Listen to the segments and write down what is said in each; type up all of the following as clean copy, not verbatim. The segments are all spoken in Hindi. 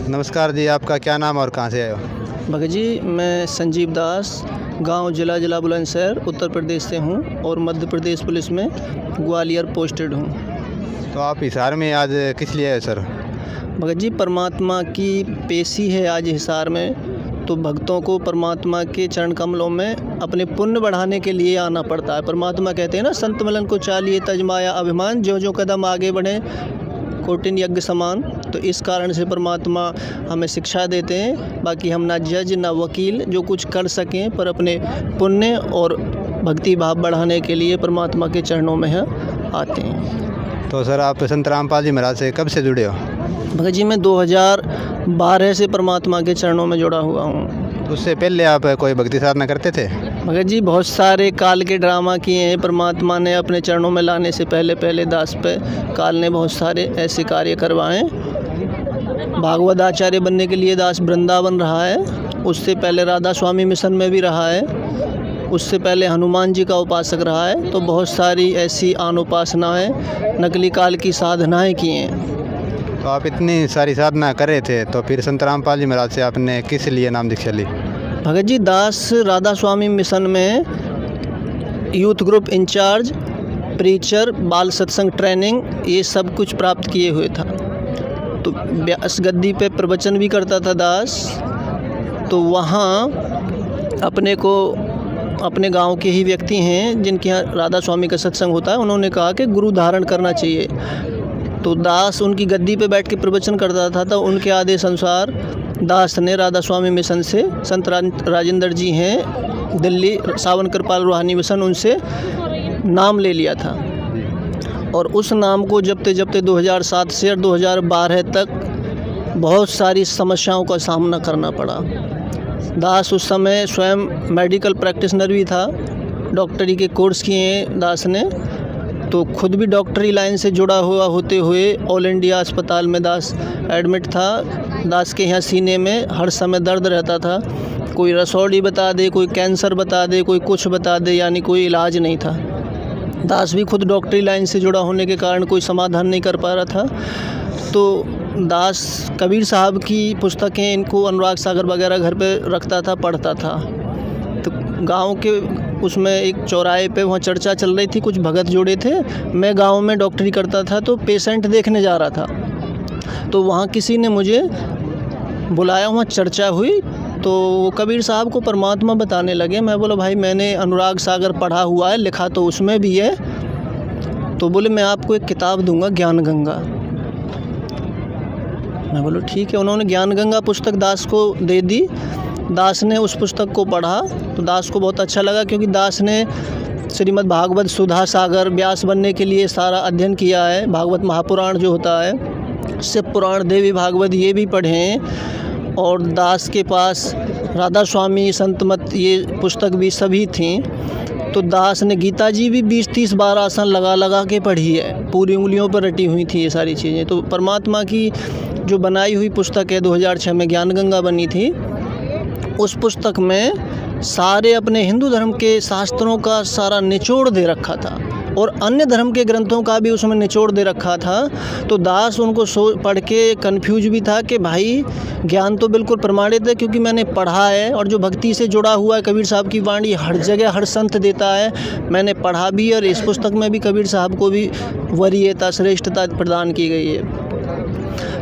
नमस्कार जी, आपका क्या नाम और कहाँ से आए हो? भगत जी, मैं संजीव दास, गांव जिला बुलंदशहर उत्तर प्रदेश से हूं और मध्य प्रदेश पुलिस में ग्वालियर पोस्टेड हूं। तो आप हिसार में आज किस लिए आए सर? भगत जी, परमात्मा की पेशी है आज हिसार में, तो भक्तों को परमात्मा के चरण कमलों में अपने पुण्य बढ़ाने के लिए आना पड़ता है। परमात्मा कहते हैं ना, संत मिलन को चालिए तजमाया अभिमान, जो कदम आगे बढ़े कोटिन यज्ञ समान। तो इस कारण से परमात्मा हमें शिक्षा देते हैं। बाकी हम ना जज ना वकील, जो कुछ कर सकें, पर अपने पुण्य और भक्ति भाव बढ़ाने के लिए परमात्मा के चरणों में आते हैं। तो सर, आप संत रामपाल जी महाराज से कब से जुड़े हो? भगत जी, मैं 2012 से परमात्मा के चरणों में जुड़ा हुआ हूँ। उससे पहले आप कोई भक्ति साधना करते थे? भगत जी, बहुत सारे काल के ड्रामा किए हैं परमात्मा ने अपने चरणों में लाने से पहले दास पे काल ने बहुत सारे ऐसे कार्य करवाए। भागवत आचार्य बनने के लिए दास वृंदावन रहा है, उससे पहले राधा स्वामी मिशन में भी रहा है, उससे पहले हनुमान जी का उपासक रहा है। तो बहुत सारी ऐसी अनुपासनाएं, नकली काल की साधनाएं की हैं। तो आप इतनी सारी साधना कर रहे थे, तो फिर संत रामपाल जी महाराज से आपने किस लिए नाम दीक्षा ली? भगत जी, दास राधा स्वामी मिशन में यूथ ग्रुप इंचार्ज, प्रीचर, बाल सत्संग ट्रेनिंग, ये सब कुछ प्राप्त किए हुए था। तो व्यास गद्दी पे प्रवचन भी करता था दास। तो वहाँ अपने गांव के ही व्यक्ति हैं जिनके यहाँ राधा स्वामी का सत्संग होता है, उन्होंने कहा कि गुरु धारण करना चाहिए। तो दास उनकी गद्दी पे बैठ के प्रवचन करता था, तो उनके आदेश अनुसार दास ने राधा स्वामी मिशन से, संत राजेंद्र जी हैं दिल्ली, सावन कृपाल रूहानी मिशन, उनसे नाम ले लिया था। और उस नाम को जपते 2007 से 2012 तक बहुत सारी समस्याओं का सामना करना पड़ा। दास उस समय स्वयं मेडिकल प्रैक्टिशनर भी था, डॉक्टरी के कोर्स किए दास ने। तो खुद भी डॉक्टरी लाइन से जुड़ा हुआ होते हुए ऑल इंडिया अस्पताल में दास एडमिट था। दास के यहाँ सीने में हर समय दर्द रहता था। कोई रसौड़ी बता दे, कोई कैंसर बता दे, कोई कुछ बता दे, यानी कोई इलाज नहीं था। दास भी खुद डॉक्टरी लाइन से जुड़ा होने के कारण कोई समाधान नहीं कर पा रहा था। तो दास कबीर साहब की पुस्तकें, इनको अनुराग सागर वगैरह घर पे रखता था, पढ़ता था। तो गांव के उसमें एक चौराहे पे वहाँ चर्चा चल रही थी, कुछ भगत जोड़े थे। मैं गांव में डॉक्टरी करता था, तो पेशेंट देखने जा रहा था। तो वहाँ किसी ने मुझे बुलाया, वहाँ चर्चा हुई। तो वो कबीर साहब को परमात्मा बताने लगे। मैं बोला, भाई मैंने अनुराग सागर पढ़ा हुआ है, लिखा तो उसमें भी है। तो बोले, मैं आपको एक किताब दूंगा, ज्ञान गंगा। मैं बोला ठीक है। उन्होंने ज्ञान गंगा पुस्तक दास को दे दी। दास ने उस पुस्तक को पढ़ा तो दास को बहुत अच्छा लगा, क्योंकि दास ने श्रीमद् भागवत, सुधा सागर, व्यास बनने के लिए सारा अध्ययन किया है। भागवत महापुराण जो होता है, शिव पुराण, देवी भागवत, ये भी पढ़े हैं। और दास के पास राधा स्वामी, संतमत, ये पुस्तक भी सभी थी। तो दास ने गीता जी भी 20-30 बार आसन लगा के पढ़ी है, पूरी उंगलियों पर रटी हुई थी ये सारी चीज़ें। तो परमात्मा की जो बनाई हुई पुस्तक है, 2006 में ज्ञान गंगा बनी थी। उस पुस्तक में सारे अपने हिंदू धर्म के शास्त्रों का सारा निचोड़ दे रखा था, और अन्य धर्म के ग्रंथों का भी उसमें निचोड़ दे रखा था। तो दास उनको पढ़ के कन्फ्यूज भी था कि भाई ज्ञान तो बिल्कुल प्रमाणित है, क्योंकि मैंने पढ़ा है, और जो भक्ति से जुड़ा हुआ है, कबीर साहब की वाणी हर जगह हर संत देता है, मैंने पढ़ा भी, और इस पुस्तक में भी कबीर साहब को भी वरीयता, श्रेष्ठता प्रदान की गई है।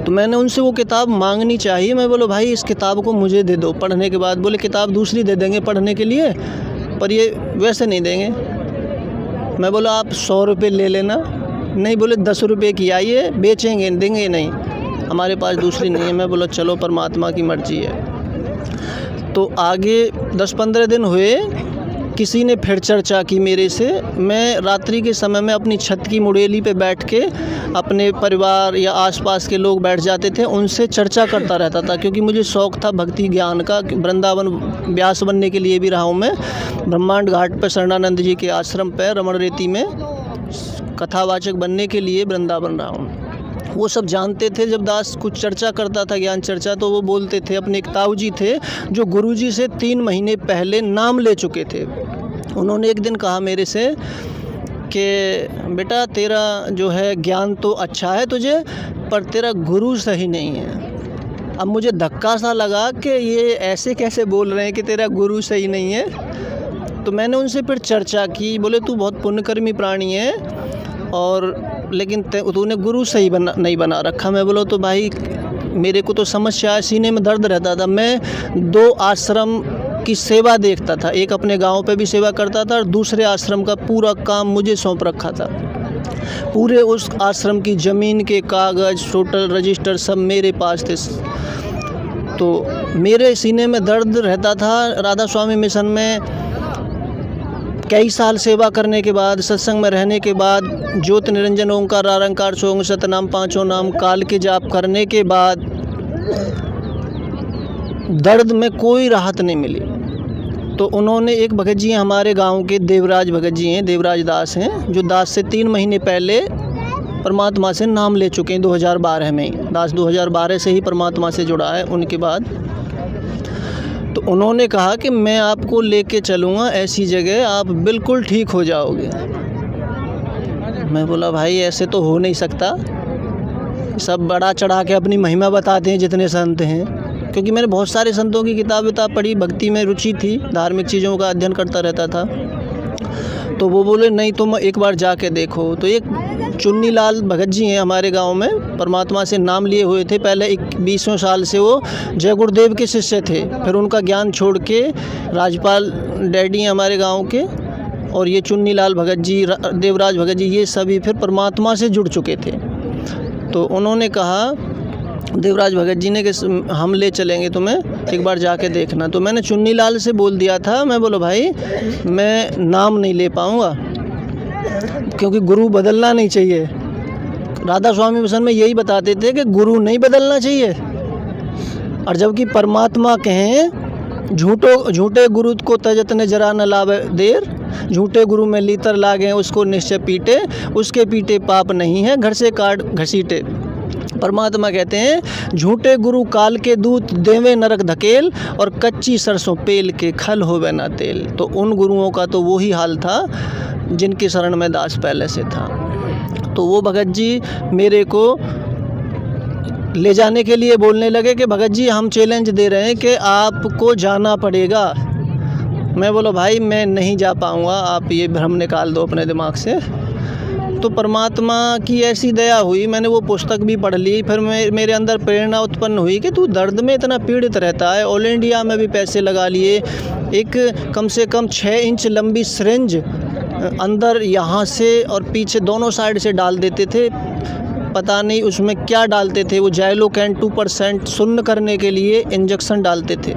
तो मैंने उनसे वो किताब मांगनी चाहिए। मैं बोलो, भाई इस किताब को मुझे दे दो पढ़ने के बाद। बोले, किताब दूसरी दे देंगे पढ़ने के लिए, पर ये वैसे नहीं देंगे। मैं बोला, आप 100 रुपये ले लेना। नहीं, बोले 10 रुपये की आइए, बेचेंगे, देंगे नहीं, हमारे पास दूसरी नहीं है। मैं बोला, चलो परमात्मा की मर्जी है। तो आगे 10-15 दिन हुए, किसी ने फिर चर्चा की मेरे से। मैं रात्रि के समय में अपनी छत की मुड़ेली पे बैठ के अपने परिवार या आसपास के लोग बैठ जाते थे, उनसे चर्चा करता रहता था, क्योंकि मुझे शौक़ था भक्ति ज्ञान का। वृंदावन व्यास बनने के लिए भी रहा हूँ मैं। ब्रह्मांड घाट पर शरणानंद जी के आश्रम पर रमण रेती में कथावाचक बनने के लिए वृंदावन रहा हूँ। वो सब जानते थे। जब दास कुछ चर्चा करता था, ज्ञान चर्चा, तो वो बोलते थे, अपने एक ताऊ जी थे जो गुरुजी से 3 महीने पहले नाम ले चुके थे। उन्होंने एक दिन कहा मेरे से कि बेटा, तेरा जो है ज्ञान तो अच्छा है तुझे, पर तेरा गुरु सही नहीं है। अब मुझे धक्का सा लगा कि ये ऐसे कैसे बोल रहे हैं कि तेरा गुरु सही नहीं है। तो मैंने उनसे फिर चर्चा की, बोले तू बहुत पुण्यकर्मी प्राणी है और लेकिन तूने गुरु सही नहीं बना रखा। मैं बोला तो भाई मेरे को तो समस्या है, सीने में दर्द रहता था। मैं 2 आश्रम की सेवा देखता था, एक अपने गांव पे भी सेवा करता था और दूसरे आश्रम का पूरा काम मुझे सौंप रखा था। पूरे उस आश्रम की ज़मीन के कागज़, टोटल रजिस्टर सब मेरे पास थे। तो मेरे सीने में दर्द रहता था। राधा स्वामी मिशन में कई साल सेवा करने के बाद, सत्संग में रहने के बाद, ज्योति निरंजन ओंकार निरंकार सोंग सतनाम पाँचों नाम काल के जाप करने के बाद दर्द में कोई राहत नहीं मिली। तो उन्होंने एक भगत जी हमारे गांव के देवराज भगत जी हैं, देवराज दास हैं, जो दास से 3 महीने पहले परमात्मा से नाम ले चुके हैं 2012 में। दास 2012 से ही परमात्मा से जुड़ा है। उनके बाद तो उन्होंने कहा कि मैं आपको लेके चलूँगा ऐसी जगह, आप बिल्कुल ठीक हो जाओगे। मैं बोला भाई ऐसे तो हो नहीं सकता, सब बड़ा चढ़ा के अपनी महिमा बताते हैं जितने संत हैं, क्योंकि मैंने बहुत सारे संतों की किताब पढ़ी, भक्ति में रुचि थी, धार्मिक चीज़ों का अध्ययन करता रहता था। तो वो बोले नहीं तुम एक बार जाके देखो। तो एक चुन्नीलाल भगत जी हैं हमारे गांव में, परमात्मा से नाम लिए हुए थे। पहले 20 साल से वो जय गुरुदेव के शिष्य थे, फिर उनका ज्ञान छोड़ के राजपाल डैडी हैं हमारे गांव के, और ये चुन्नीलाल भगत जी, देवराज भगत जी, ये सभी फिर परमात्मा से जुड़ चुके थे। तो उन्होंने कहा देवराज भगत जी ने कि हम ले चलेंगे तुम्हें, एक बार जाके देखना। तो मैंने चुन्नीलाल से बोल दिया था, मैं बोलो भाई मैं नाम नहीं ले पाऊँगा क्योंकि गुरु बदलना नहीं चाहिए। राधा स्वामी मिशन में यही बताते थे कि गुरु नहीं बदलना चाहिए, और जबकि परमात्मा कहें झूठे गुरु को तजत ने जरा न लावे देर, झूठे गुरु में लीतर लागे उसको निश्चय पीटे, उसके पीटे पाप नहीं है घर से काट घसीटे। परमात्मा कहते हैं झूठे गुरु काल के दूत देवे नरक धकेल, और कच्ची सरसों पेल के खल होवे ना तेल। तो उन गुरुओं का तो वही हाल था जिनकी शरण में दास पहले से था। तो वो भगत जी मेरे को ले जाने के लिए बोलने लगे कि भगत जी हम चैलेंज दे रहे हैं कि आपको जाना पड़ेगा। मैं बोला भाई मैं नहीं जा पाऊँगा, आप ये भ्रम निकाल दो अपने दिमाग से। तो परमात्मा की ऐसी दया हुई, मैंने वो पुस्तक भी पढ़ ली। फिर मेरे अंदर प्रेरणा उत्पन्न हुई कि तू दर्द में इतना पीड़ित रहता है, ऑल इंडिया में भी पैसे लगा लिए, एक कम से कम 6 इंच लंबी सिरिंज अंदर यहाँ से और पीछे दोनों साइड से डाल देते थे, पता नहीं उसमें क्या डालते थे, वो जाइलोकैन 2% सुन्न करने के लिए इंजेक्शन डालते थे,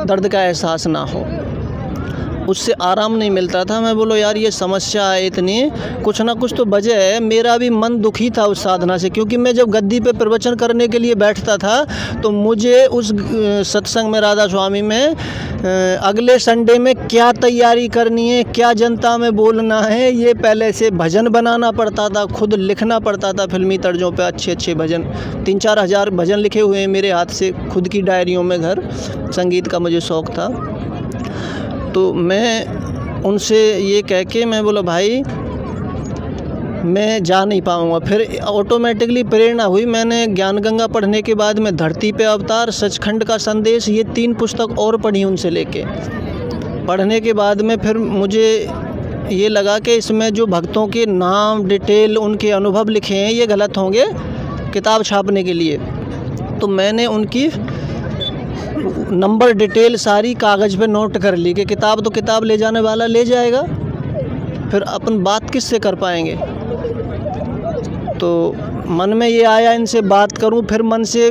दर्द का एहसास ना हो, उससे आराम नहीं मिलता था। मैं बोलो यार ये समस्या है इतनी, कुछ ना कुछ तो वजह है। मेरा भी मन दुखी था उस साधना से, क्योंकि मैं जब गद्दी पे प्रवचन करने के लिए बैठता था तो मुझे उस सत्संग में राधा स्वामी में अगले संडे में क्या तैयारी करनी है, क्या जनता में बोलना है, ये पहले से भजन बनाना पड़ता था, खुद लिखना पड़ता था फिल्मी तर्जों पे अच्छे भजन। 3-4 हज़ार भजन लिखे हुए हैं मेरे हाथ से खुद की डायरियों में घर। संगीत का मुझे शौक़ था। तो मैं उनसे ये कह के मैं बोला भाई मैं जा नहीं पाऊँगा। फिर ऑटोमेटिकली प्रेरणा हुई, मैंने ज्ञान गंगा पढ़ने के बाद में धरती पे अवतार, सचखंड का संदेश, ये 3 पुस्तक और पढ़ी उनसे लेके। पढ़ने के बाद में फिर मुझे ये लगा कि इसमें जो भक्तों के नाम डिटेल उनके अनुभव लिखे हैं ये गलत होंगे किताब छापने के लिए। तो मैंने उनकी नंबर डिटेल सारी कागज़ पे नोट कर ली कि किताब तो किताब ले जाने वाला ले जाएगा, फिर अपन बात किससे कर पाएंगे। तो मन में ये आया इनसे बात करूं, फिर मन से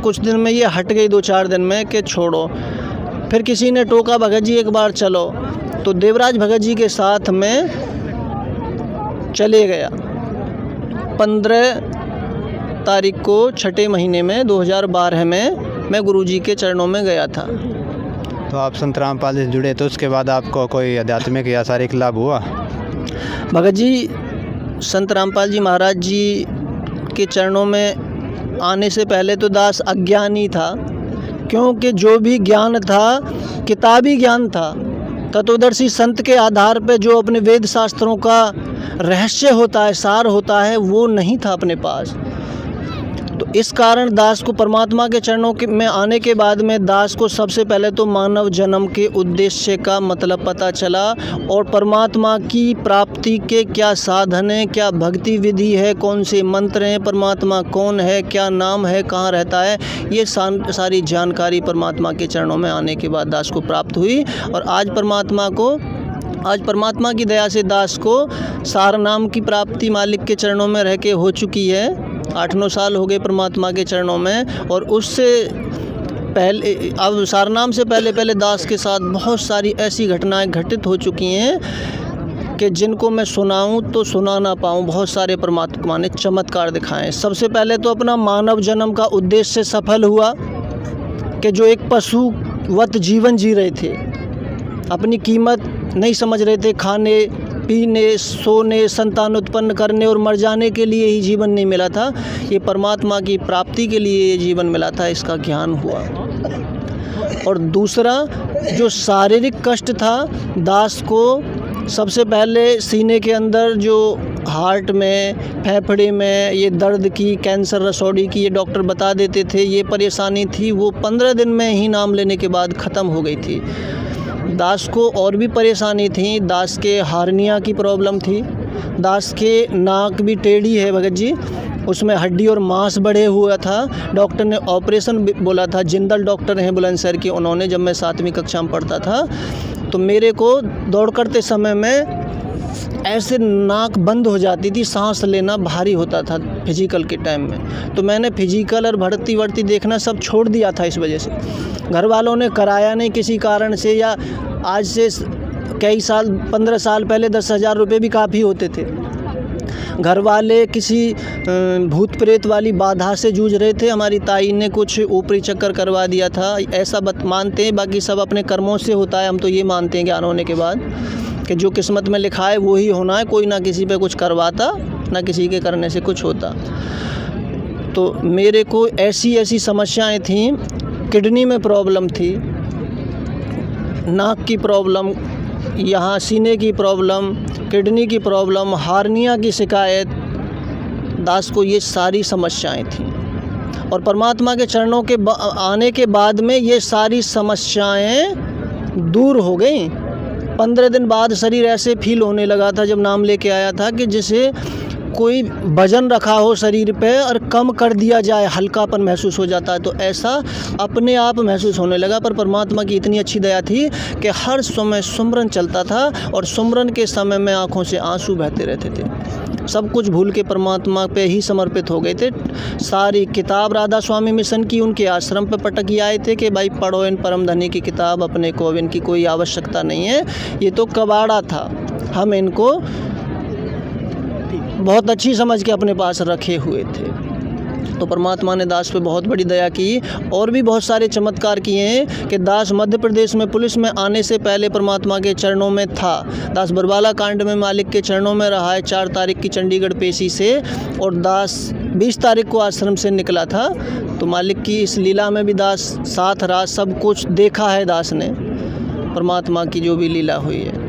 कुछ दिन में ये हट गई 2-4 दिन में कि छोड़ो। फिर किसी ने टोका भगत जी एक बार चलो, तो देवराज भगत जी के साथ में चले गया। 15 तारीख को 6ठे महीने में 2012 में मैं गुरुजी के चरणों में गया था। तो आप संत रामपाल जी से जुड़े, तो उसके बाद आपको कोई आध्यात्मिक या शारीरिक लाभ हुआ? भगत जी संत रामपाल जी महाराज जी के चरणों में आने से पहले तो दास अज्ञानी था, क्योंकि जो भी ज्ञान था किताबी ज्ञान था। तत्वदर्शी संत के आधार पे जो अपने वेद शास्त्रों का रहस्य होता है, सार होता है, वो नहीं था अपने पास। तो इस कारण दास को परमात्मा के चरणों में आने के बाद में दास को सबसे पहले तो मानव जन्म के उद्देश्य का मतलब पता चला और परमात्मा की प्राप्ति के क्या साधन हैं, क्या भक्ति विधि है, कौन से मंत्र हैं, परमात्मा कौन है, क्या नाम है, कहाँ रहता है, ये सारी जानकारी परमात्मा के चरणों में आने के बाद दास को प्राप्त हुई। और आज परमात्मा की दया से दास को सार नाम की प्राप्ति मालिक के चरणों में रह के हो चुकी है। 8-9 साल हो गए परमात्मा के चरणों में। और उससे पहले, अब सारनाम से पहले दास के साथ बहुत सारी ऐसी घटनाएं घटित हो चुकी हैं कि जिनको मैं सुनाऊं तो सुना ना पाऊं। बहुत सारे परमात्मा ने चमत्कार दिखाए। सबसे पहले तो अपना मानव जन्म का उद्देश्य सफल हुआ कि जो एक पशुवत जीवन जी रहे थे, अपनी कीमत नहीं समझ रहे थे, खाने पीने, सोने, संतान उत्पन्न करने और मर जाने के लिए ही जीवन नहीं मिला था, ये परमात्मा की प्राप्ति के लिए ये जीवन मिला था, इसका ज्ञान हुआ। और दूसरा जो शारीरिक कष्ट था दास को, सबसे पहले सीने के अंदर जो हार्ट में, फेफड़े में ये दर्द की, कैंसर, रसौड़ी की, ये डॉक्टर बता देते थे ये परेशानी थी, वो 15 दिन में ही नाम लेने के बाद ख़त्म हो गई थी। दास को और भी परेशानी थी। दास के हार्निया की प्रॉब्लम थी, दास के नाक भी टेढ़ी है भगत जी, उसमें हड्डी और मांस बढ़े हुआ था। डॉक्टर ने ऑपरेशन बोला था, जिंदल डॉक्टर हैं बुलंदशहर के, उन्होंने, जब मैं 7वीं कक्षा में पढ़ता था तो मेरे को दौड़ करते समय में ऐसे नाक बंद हो जाती थी, सांस लेना भारी होता था फिजिकल के टाइम में। तो मैंने फिजिकल और भर्ती वर्ती देखना सब छोड़ दिया था इस वजह से। घर वालों ने कराया नहीं किसी कारण से, या आज से कई साल, 15 साल पहले 10,000 रुपये भी काफ़ी होते थे। घर वाले किसी भूत प्रेत वाली बाधा से जूझ रहे थे। हमारी ताई ने कुछ ऊपरी चक्कर करवा दिया था, ऐसा मानते हैं, बाकी सब अपने कर्मों से होता है। हम तो ये मानते हैं ज्ञान होने के बाद कि जो किस्मत में लिखा है वो ही होना है, कोई ना किसी पे कुछ करवाता, ना किसी के करने से कुछ होता। तो मेरे को ऐसी समस्याएं थीं, किडनी में प्रॉब्लम थी, नाक की प्रॉब्लम, यहाँ सीने की प्रॉब्लम, किडनी की प्रॉब्लम, हार्निया की शिकायत, दास को ये सारी समस्याएं थीं। और परमात्मा के चरणों के आने के बाद में ये सारी समस्याएं दूर हो गई। 15 दिन बाद शरीर ऐसे फील होने लगा था जब नाम लेके आया था कि जैसे कोई वजन रखा हो शरीर पे और कम कर दिया जाए, हल्कापन महसूस हो जाता है। तो ऐसा अपने आप महसूस होने लगा। पर परमात्मा की इतनी अच्छी दया थी कि हर समय सुमरन चलता था और सुमरन के समय में आँखों से आंसू बहते रहते थे। सब कुछ भूल के परमात्मा पे ही समर्पित हो गए थे। सारी किताब राधा स्वामी मिशन की उनके आश्रम पे पटक आए थे कि भाई पढ़ो इन परम धनी की किताब, अपने को अब इनकी कोई आवश्यकता नहीं है, ये तो कबाड़ा था, हम इनको बहुत अच्छी समझ के अपने पास रखे हुए थे। तो परमात्मा ने दास पे बहुत बड़ी दया की। और भी बहुत सारे चमत्कार किए हैं कि दास मध्य प्रदेश में पुलिस में आने से पहले परमात्मा के चरणों में था। दास बरवाला कांड में मालिक के चरणों में रहा है 4 तारीख की चंडीगढ़ पेशी से, और दास 20 तारीख को आश्रम से निकला था। तो मालिक की इस लीला में भी दास साथ रहा, सब कुछ देखा है दास ने, परमात्मा की जो भी लीला हुई है।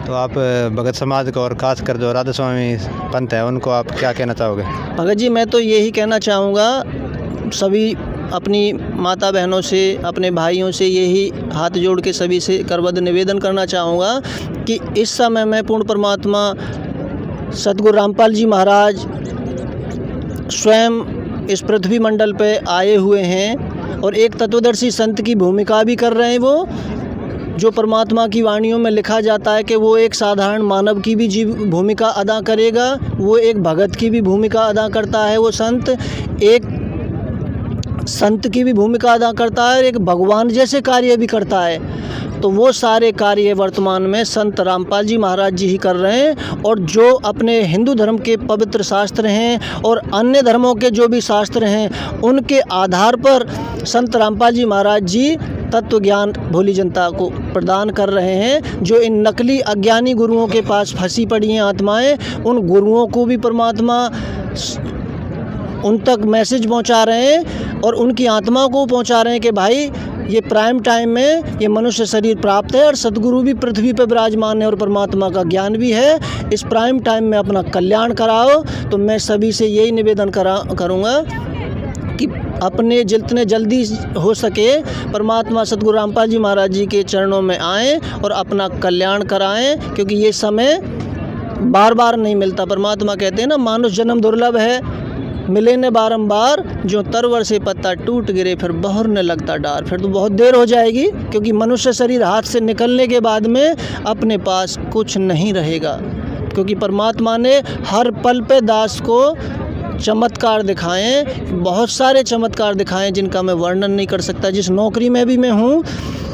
तो आप भगत समाज को और खासकर जो राधा स्वामी पंथ है उनको आप क्या कहना चाहोगे? भगत जी, मैं तो यही कहना चाहूँगा, सभी अपनी माता बहनों से, अपने भाइयों से यही हाथ जोड़ के सभी से करबद्ध निवेदन करना चाहूँगा कि इस समय में पूर्ण परमात्मा सतगुरु रामपाल जी महाराज स्वयं इस पृथ्वी मंडल पे आए हुए हैं और एक तत्वदर्शी संत की भूमिका भी कर रहे हैं। वो जो परमात्मा की वाणियों में लिखा जाता है कि वो एक साधारण मानव की भी भूमिका अदा करेगा, वो एक भगत की भी भूमिका अदा करता है, वो संत एक संत की भी भूमिका अदा करता है और एक भगवान जैसे कार्य भी करता है। तो वो सारे कार्य वर्तमान में संत रामपाल जी महाराज जी ही कर रहे हैं। और जो अपने हिंदू धर्म के पवित्र शास्त्र हैं और अन्य धर्मों के जो भी शास्त्र हैं उनके आधार पर संत रामपाल जी महाराज जी तत्व ज्ञान भोली जनता को प्रदान कर रहे हैं। जो इन नकली अज्ञानी गुरुओं के पास फंसी पड़ी हैं आत्माएं, उन गुरुओं को भी परमात्मा उन तक मैसेज पहुंचा रहे हैं और उनकी आत्मा को पहुंचा रहे हैं कि भाई ये प्राइम टाइम में ये मनुष्य शरीर प्राप्त है और सद्गुरु भी पृथ्वी पर विराजमान है और परमात्मा का ज्ञान भी है। इस प्राइम टाइम में अपना कल्याण कराओ। तो मैं सभी से यही निवेदन करूँगा अपने जितने जल्दी हो सके परमात्मा सतगुरु रामपाल जी महाराज जी के चरणों में आएँ और अपना कल्याण कराएं, क्योंकि ये समय बार बार नहीं मिलता। परमात्मा कहते हैं ना, मानुष जन्म दुर्लभ है, मिले न बारंबार, जो तरवर से पत्ता टूट गिरे फिर बहुरने लगता डार। फिर तो बहुत देर हो जाएगी, क्योंकि मनुष्य शरीर हाथ से निकलने के बाद में अपने पास कुछ नहीं रहेगा। क्योंकि परमात्मा ने हर पल पे दास को चमत्कार दिखाएं, बहुत सारे चमत्कार दिखाएं जिनका मैं वर्णन नहीं कर सकता। जिस नौकरी में भी मैं हूँ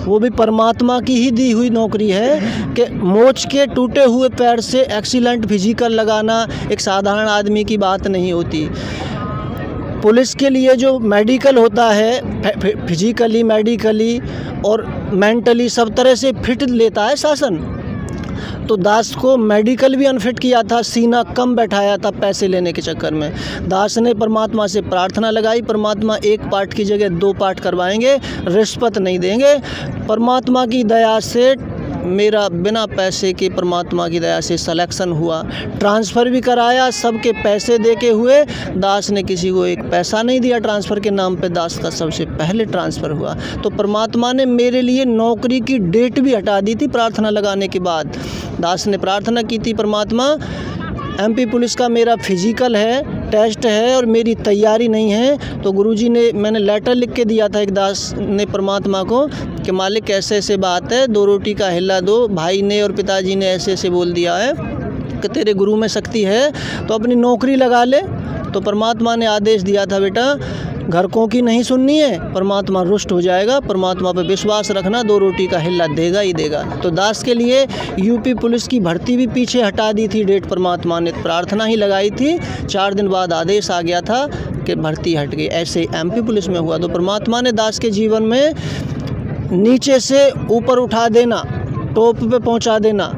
वो भी परमात्मा की ही दी हुई नौकरी है कि मोच के टूटे हुए पैर से एक्सीलेंट फिजिकल लगाना एक साधारण आदमी की बात नहीं होती। पुलिस के लिए जो मेडिकल होता है, फिजिकली, मेडिकली और मेंटली सब तरह से फिट लेता है शासन, तो दास को मेडिकल भी अनफिट किया था, सीना कम बैठाया था पैसे लेने के चक्कर में। दास ने परमात्मा से प्रार्थना लगाई, परमात्मा एक पार्ट की जगह 2 पार्ट करवाएंगे, रिश्वत नहीं देंगे। परमात्मा की दया से मेरा बिना पैसे के परमात्मा की दया से सिलेक्शन हुआ, ट्रांसफ़र भी कराया, सबके पैसे दे के हुए। दास ने किसी को एक पैसा नहीं दिया ट्रांसफ़र के नाम पे, दास का सबसे पहले ट्रांसफ़र हुआ। तो परमात्मा ने मेरे लिए नौकरी की डेट भी हटा दी थी प्रार्थना लगाने के बाद। दास ने प्रार्थना की थी, परमात्मा MP पुलिस का मेरा फिजिकल है, टेस्ट है और मेरी तैयारी नहीं है। तो गुरुजी ने, मैंने लेटर लिख के दिया था एक दास ने परमात्मा को कि मालिक ऐसे ऐसे बात है, 2 रोटी का हिल्ला दो, भाई ने और पिताजी ने ऐसे ऐसे बोल दिया है कि तेरे गुरु में शक्ति है तो अपनी नौकरी लगा ले। तो परमात्मा ने आदेश दिया था, बेटा घर को की नहीं सुननी है, परमात्मा रुष्ट हो जाएगा, परमात्मा पे विश्वास रखना, 2 रोटी का हिल्ला देगा ही देगा। तो दास के लिए यूपी पुलिस की भर्ती भी पीछे हटा दी थी डेट, परमात्मा ने प्रार्थना ही लगाई थी, 4 दिन बाद आदेश आ गया था कि भर्ती हट गई। ऐसे MP पुलिस में हुआ। तो परमात्मा ने दास के जीवन में नीचे से ऊपर उठा देना, टॉप पे पहुंचा देना,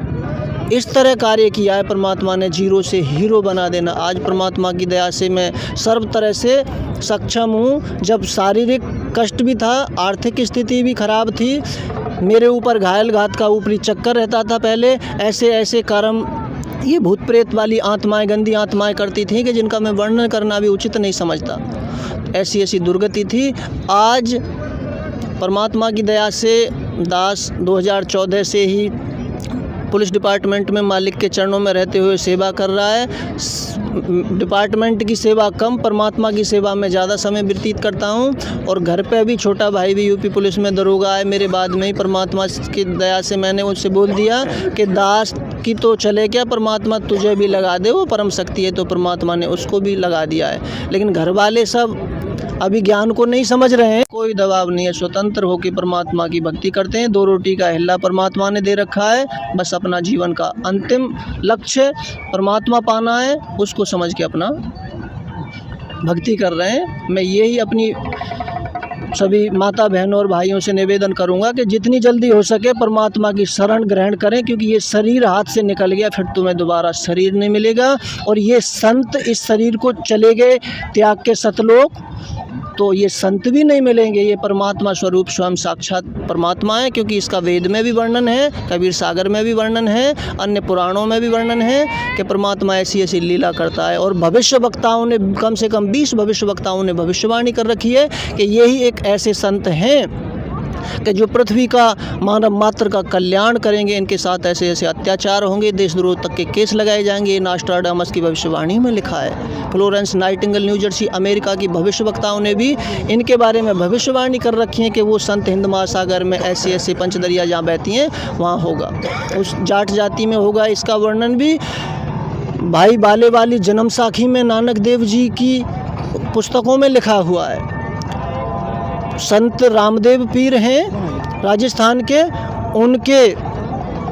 इस तरह कार्य किया है। परमात्मा ने जीरो से हीरो बना देना। आज परमात्मा की दया से मैं सर्व तरह से सक्षम हूँ। जब शारीरिक कष्ट भी था, आर्थिक स्थिति भी खराब थी, मेरे ऊपर घायल घात का ऊपरी चक्कर रहता था पहले, ऐसे ऐसे कर्म ये भूत प्रेत वाली आत्माएं, गंदी आत्माएं करती थी कि जिनका मैं वर्णन करना भी उचित नहीं समझता। ऐसी ऐसी दुर्गति थी। आज परमात्मा की दया से दास 2014 से ही पुलिस डिपार्टमेंट में मालिक के चरणों में रहते हुए सेवा कर रहा है। डिपार्टमेंट की सेवा कम, परमात्मा की सेवा में ज़्यादा समय व्यतीत करता हूँ। और घर पे भी छोटा भाई भी यूपी पुलिस में दरोगा है मेरे बाद में ही। परमात्मा की दया से मैंने उससे बोल दिया कि दास की तो चले क्या, परमात्मा तुझे भी लगा दे, वो परम शक्ति है। तो परमात्मा ने उसको भी लगा दिया है। लेकिन घर वाले सब अभी ज्ञान को नहीं समझ रहे हैं। कोई दबाव नहीं है, स्वतंत्र होकर परमात्मा की भक्ति करते हैं। 2 रोटी का हिल्ला परमात्मा ने दे रखा है, बस अपना जीवन का अंतिम लक्ष्य परमात्मा पाना है, उसको समझ के अपना भक्ति कर रहे हैं। मैं यही अपनी सभी माता बहनों और भाइयों से निवेदन करूंगा कि जितनी जल्दी हो सके परमात्मा की शरण ग्रहण करें, क्योंकि ये शरीर हाथ से निकल गया, फिर तुम्हें दोबारा शरीर नहीं मिलेगा। और ये संत इस शरीर को चले गए त्याग के सतलोक, तो ये संत भी नहीं मिलेंगे। ये परमात्मा स्वरूप स्वयं साक्षात परमात्मा है, क्योंकि इसका वेद में भी वर्णन है, कबीर सागर में भी वर्णन है, अन्य पुराणों में भी वर्णन है कि परमात्मा ऐसी ऐसी लीला करता है। और भविष्य वक्ताओं ने, कम से कम 20 भविष्य वक्ताओं ने भविष्यवाणी कर रखी है कि यही एक ऐसे संत हैं कि जो पृथ्वी का मानव मात्र का कल्याण करेंगे। इनके साथ ऐसे ऐसे अत्याचार होंगे, देशद्रोह तक के केस लगाए जाएंगे। ये नॉस्ट्राडामस की भविष्यवाणी में लिखा है। Florence Nightingale new Jersey America की भविष्यवक्ताओं ने भी इनके बारे में भविष्यवाणी कर रखी है कि वो संत हिंद महासागर में ऐसे ऐसे पंचदरिया जहाँ बहती हैं वहाँ होगा, उस जाट जाति में होगा। इसका वर्णन भी भाई बाले वाली जन्म साखी में नानक देव जी की पुस्तकों में लिखा हुआ है। संत रामदेव पीर हैं राजस्थान के,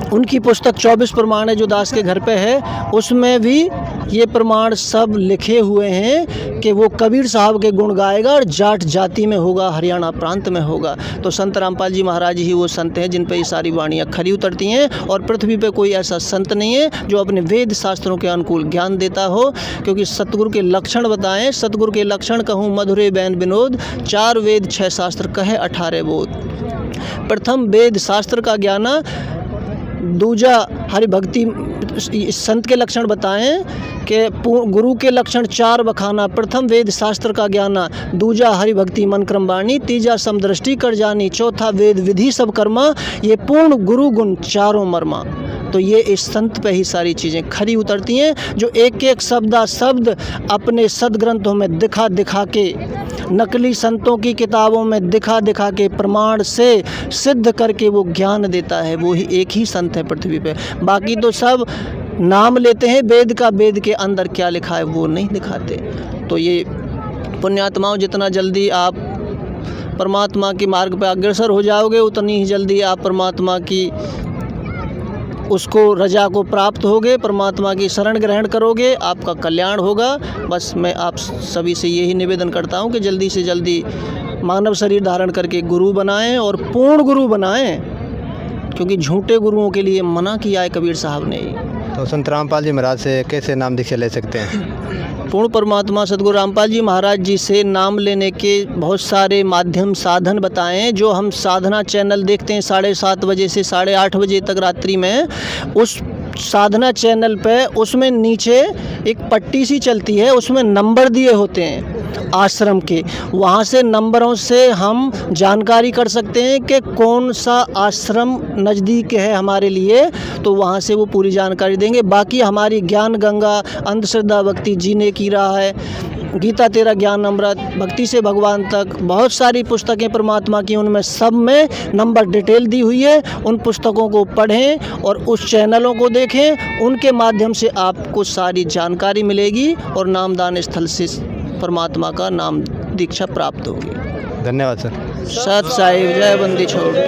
उनकी पुस्तक 24 प्रमाण है जो दास के घर पे है, उसमें भी ये प्रमाण सब लिखे हुए हैं कि वो कबीर साहब के गुण गाएगा और जाट जाति में होगा, हरियाणा प्रांत में होगा। तो संत रामपाल जी महाराज ही वो संत हैं जिन पे ये सारी वाणियाँ खरी उतरती हैं। और पृथ्वी पे कोई ऐसा संत नहीं है जो अपने वेद शास्त्रों के अनुकूल ज्ञान देता हो, क्योंकि सतगुरु के लक्षण बताएं। सतगुरु के लक्षण कहूँ मधुरे बैन विनोद, 4 वेद 6 शास्त्र कहे 18 बोध। प्रथम वेद शास्त्र का ज्ञाना, दूजा हरि भक्ति। संत के लक्षण बताएं कि गुरु के लक्षण 4 बखाना, प्रथम वेद शास्त्र का ज्ञाना, दूजा हरि भक्ति मन क्रम बाणी, तीजा समदृष्टि कर जानी, चौथा वेद विधि सब कर्मा, ये पूर्ण गुरु गुण चारों मर्मा। तो ये इस संत पे ही सारी चीज़ें खरी उतरती हैं, जो एक एक शब्द अपने सदग्रंथों में दिखा दिखा के, नकली संतों की किताबों में दिखा दिखा के, प्रमाण से सिद्ध करके वो ज्ञान देता है। वो ही एक ही संत है पृथ्वी पे। बाकी तो सब नाम लेते हैं वेद का, वेद के अंदर क्या लिखा है वो नहीं दिखाते। तो ये पुण्यात्माओं, जितना जल्दी आप परमात्मा के मार्ग पर अग्रसर हो जाओगे, उतनी ही जल्दी आप परमात्मा की उसको रजा को प्राप्त होगे, परमात्मा की शरण ग्रहण करोगे, आपका कल्याण होगा। बस मैं आप सभी से यही निवेदन करता हूँ कि जल्दी से जल्दी मानव शरीर धारण करके गुरु बनाएं और पूर्ण गुरु बनाएं, क्योंकि झूठे गुरुओं के लिए मना किया है कबीर साहब ने। तो संत रामपाल जी महाराज से कैसे नाम दीक्षा ले सकते हैं? पूर्ण परमात्मा सद्गुरु रामपाल जी महाराज जी से नाम लेने के बहुत सारे माध्यम साधन बताए हैं। जो हम साधना चैनल देखते हैं 7:30 बजे से 8:30 बजे तक रात्रि में, उस साधना चैनल पे उसमें नीचे एक पट्टी सी चलती है, उसमें नंबर दिए होते हैं आश्रम के। वहाँ से नंबरों से हम जानकारी कर सकते हैं कि कौन सा आश्रम नज़दीक है हमारे लिए, तो वहाँ से वो पूरी जानकारी देंगे। बाकी हमारी ज्ञान गंगा, अंधश्रद्धा भक्ति जीने की राह है, गीता तेरा ज्ञान अमृत, भक्ति से भगवान तक, बहुत सारी पुस्तकें परमात्मा की, उनमें सब में नंबर डिटेल दी हुई है। उन पुस्तकों को पढ़ें और उस चैनलों को देखें, उनके माध्यम से आपको सारी जानकारी मिलेगी और नामदान स्थल से परमात्मा का नाम दीक्षा प्राप्त होगी। धन्यवाद सर। सत साहिब जय बंदी छोड़ के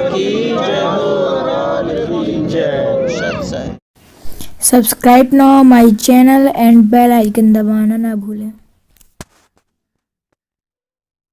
की जय हो, जय सत Sahib. Subscribe now my channel and bell icon दबाना ना भूलें।